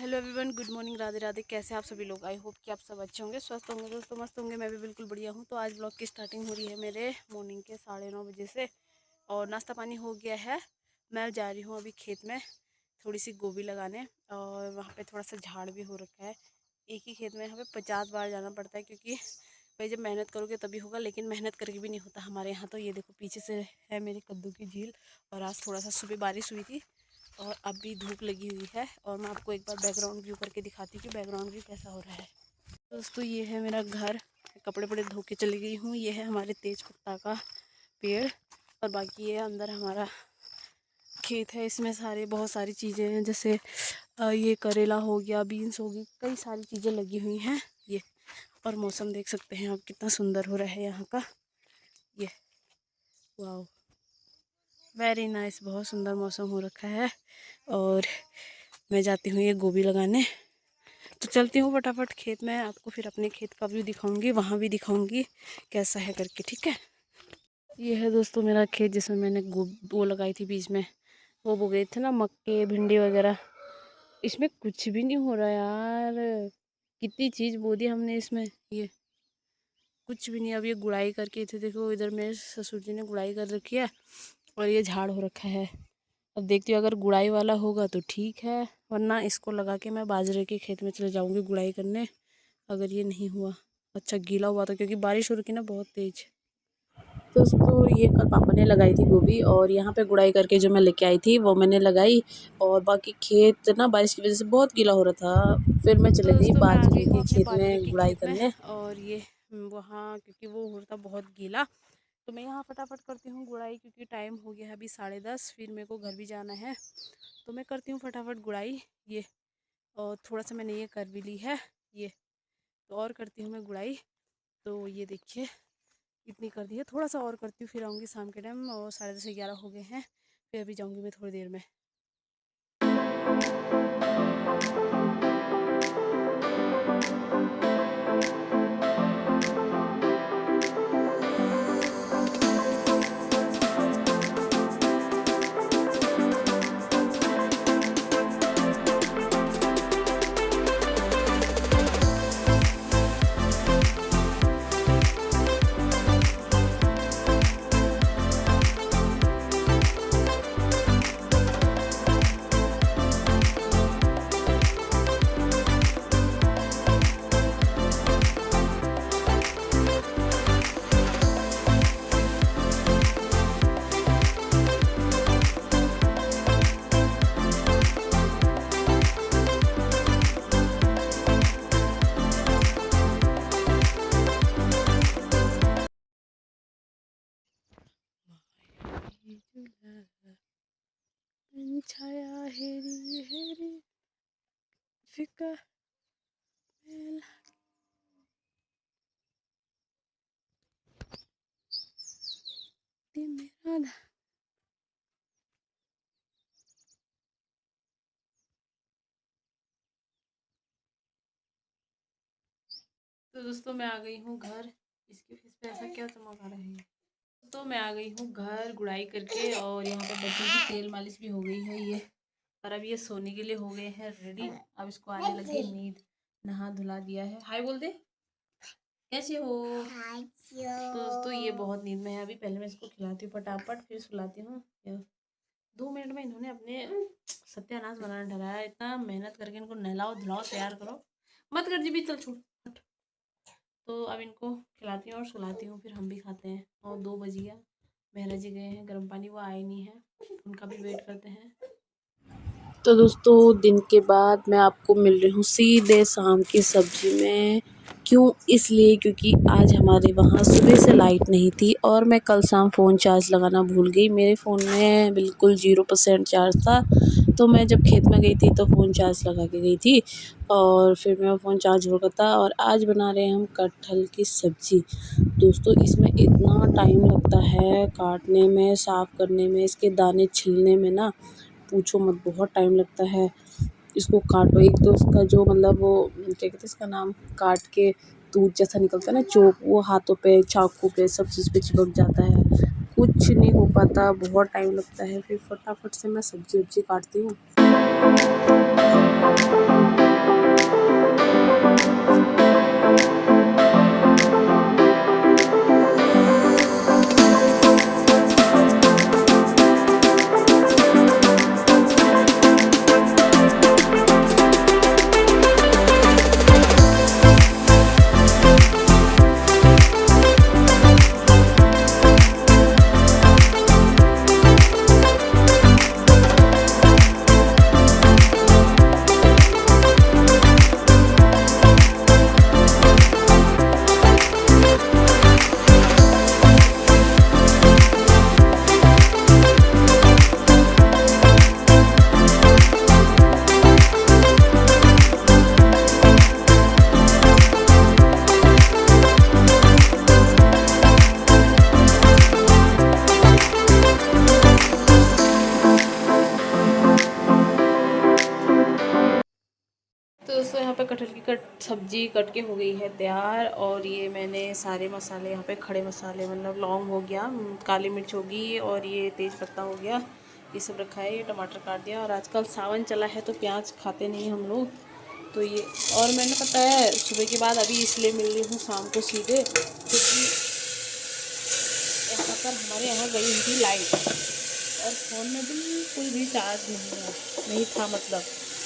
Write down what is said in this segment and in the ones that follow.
Hello everyone, good morning, Radhe Radhe. कैसे आप सभी लोग? आई होप कि आप सब अच्छे होंगे, स्वस्थ होंगे, दोस्तों मस्त होंगे। मैं भी बिल्कुल बढ़िया हूँ। तो आज ब्लॉग की स्टार्टिंग हो रही है मेरे मॉर्निंग के 9:30 बजे से और नाश्ता पानी हो गया है। मैं जा रही हूँ अभी खेत में थोड़ी सी गोभी लगाने और वहाँ पे थोड़ा सा झाड़ भी हो रखा है। एक ही खेत में हमें 50 बार जाना पड़ता है क्योंकि भाई जब मेहनत करोगे तभी होगा, लेकिन मेहनत करके भी नहीं होता हमारे यहाँ। तो ये देखो पीछे से है मेरी कद्दू की झील और आज थोड़ा सा सुबह बारिश हुई थी और अभी धूप लगी हुई है। और मैं आपको एक बार बैकग्राउंड व्यू करके दिखाती हूँ कि बैकग्राउंड व्यू कैसा हो रहा है। दोस्तों ये है मेरा घर, कपड़े वपड़े धो के चली गई हूँ। ये है हमारे तेज पत्ता का पेड़ और बाकी ये अंदर हमारा खेत है। इसमें बहुत सारी चीज़ें हैं, जैसे ये करेला हो गया, बीन्स हो गई, कई सारी चीज़ें लगी हुई हैं ये। और मौसम देख सकते हैं आप कितना सुंदर हो रहा है यहाँ का। ये वाह, वेरी नाइस, बहुत सुंदर मौसम हो रखा है। और मैं जाती हूँ ये गोभी लगाने, तो चलती हूँ फटाफट खेत में। आपको फिर अपने खेत का व्यू दिखाऊंगी, वहाँ भी दिखाऊंगी कैसा है करके, ठीक है। ये है दोस्तों मेरा खेत जिसमें मैंने वो लगाई थी बीच में, वो बो गए थे ना मक्के भिंडी वगैरह। इसमें कुछ भी नहीं हो रहा यार, कितनी चीज़ बो दी हमने इसमें, ये कुछ भी नहीं। अब ये गुड़ाई करके थे, देखो इधर मेरे ससुर जी ने गुड़ाई कर रखी है और ये झाड़ हो रखा है। अब देखती हूँ अगर गुड़ाई वाला होगा तो ठीक है, वरना इसको लगा के मैं बाजरे के खेत में चले जाऊँगी गुड़ाई करने, अगर ये नहीं हुआ। अच्छा गीला हुआ था क्योंकि बारिश हो रही ना बहुत तेज। दोस्तों ये कल पापा ने लगाई थी गोभी और यहाँ पे गुड़ाई करके जो मैं लेके आई थी वो मैंने लगाई। और बाकी खेत ना बारिश की वजह से बहुत गीला हो रहा था, फिर मैं चली गई बाजरे के खेत में गुड़ाई करने। और ये वहाँ क्योंकि वो हो रहा था बहुत गीला, तो मैं यहाँ फटाफट करती हूँ गुड़ाई क्योंकि टाइम हो गया है अभी 10:30, फिर मेरे को घर भी जाना है। तो मैं करती हूँ फटाफट गुड़ाई ये। और थोड़ा सा मैंने ये कर भी ली है ये, तो और करती हूँ मैं गुड़ाई। तो ये देखिए इतनी कर दी है, थोड़ा सा और करती हूँ फिर आऊँगी शाम के टाइम। और 10:30 11 हो गए हैं, फिर अभी जाऊँगी मैं थोड़ी देर में। छाया हेरी हेरी फिकर मेरा। तो दोस्तों मैं आ गई हूँ घर। इसके फेस पे ऐसा क्या चमक आ रहा है? तो मैं आ गई हूँ घर गुड़ाई करके और यहाँ पर बच्चों की तेल मालिश भी हो गई है ये। और अब ये सोने के लिए हो गए हैं रेडी। अब इसको आने लगी नींद, नहा धुला दिया है। हाय बोल दे, कैसे हो? तो दोस्तों ये बहुत नींद में है अभी, पहले मैं इसको खिलाती हूँ फटाफट फिर सुलाती हूँ। 2 मिनट में इन्होंने अपने सत्यानाश बनाना ठहराया है। इतना मेहनत करके इनको नहलाओ धुलाओ तैयार करो, मत कर जी भी, चल छोड़। तो अब इनको खिलाती हूँ और सुलाती हूँ, फिर हम भी खाते हैं। और 2 बज गया, मेहरा जी गए हैं गर्म पानी, वो आए नहीं है, उनका भी वेट करते हैं। तो दोस्तों दिन के बाद मैं आपको मिल रही हूँ सीधे शाम की सब्जी में। क्यों? इसलिए क्योंकि आज हमारे वहाँ सुबह से लाइट नहीं थी और मैं कल शाम फ़ोन चार्ज लगाना भूल गई। मेरे फ़ोन में बिल्कुल 0% चार्ज था, तो मैं जब खेत में गई थी तो फ़ोन चार्ज लगा के गई थी और फिर मेरा फ़ोन चार्ज हो गया था। और आज बना रहे हैं हम कटहल की सब्ज़ी। दोस्तों इसमें इतना टाइम लगता है काटने में, साफ़ करने में, इसके दाने छिलने में ना पूछो मत, बहुत टाइम लगता है। इसको काटो, एक तो उसका जो मतलब वो क्या कहते हैं इसका नाम, काट के दूध जैसा निकलता है ना चोक, वो हाथों पे चाकू पे सब चीज़ पे चिपक जाता है, कुछ नहीं हो पाता, बहुत टाइम लगता है। फिर फटाफट से मैं सब्जी वब्जी काटती हूँ। तो दोस्तों यहाँ पे कटहल की सब्जी कट के हो गई है तैयार। और ये मैंने सारे मसाले यहाँ पे खड़े मसाले मतलब लौंग हो गया, काली मिर्च होगी और ये तेज़ पत्ता हो गया, ये सब रखा है। ये टमाटर काट दिया। और आजकल सावन चला है तो प्याज खाते नहीं हम लोग, तो ये और मैंने पता है सुबह के बाद अभी इसलिए मिल रही हूँ शाम को सीधे, क्योंकि यहाँ पर हमारे यहाँ गई हुई थी लाइट और फ़ोन में बिल्कुल भी चार्ज नहीं था मतलब।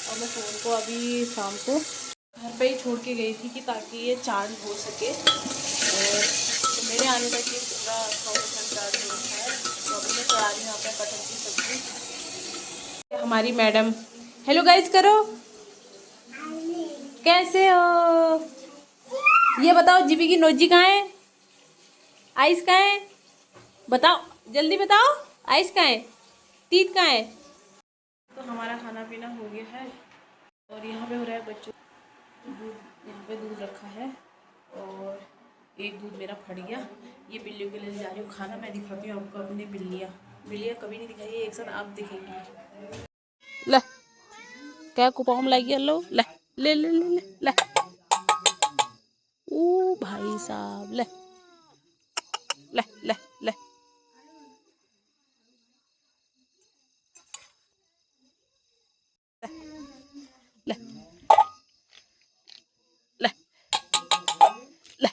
और मैं फ़ोन को अभी शाम को घर पे ही छोड़ के गई थी कि ताकि ये चार्ज हो सके। और तो मेरे आने तक ये पूरा 100% चार्ज हो रखा है। तो अभी मैं चढ़ा रही हूँ यहाँ पे कटहल की सब्ज़ी। हमारी मैडम हेलो गाइस करो, कैसे हो? ये बताओ जीवी की नोजी कहाँ है, आइस कहाँ है, बताओ जल्दी बताओ, आइस कहाँ है, टीथ कहाँ है? तो हमारा खाना पीना हो गया है और यहाँ पे हो रहा है बच्चों दूध, यहाँ पे दूध रखा है और एक दूध मेरा फट गया। ये बिल्लियों के लिए जा रही हूँ खाना। मैं दिखाती हूँ आपको अपनी बिल्लियाँ कभी नहीं दिखाई, एक साथ आप दिखेंगी। ले क्या कुपाम लाइए लो, ले ले ले ले ले, ले। ओ भाई साहब ले ले ले ले ले ले ले।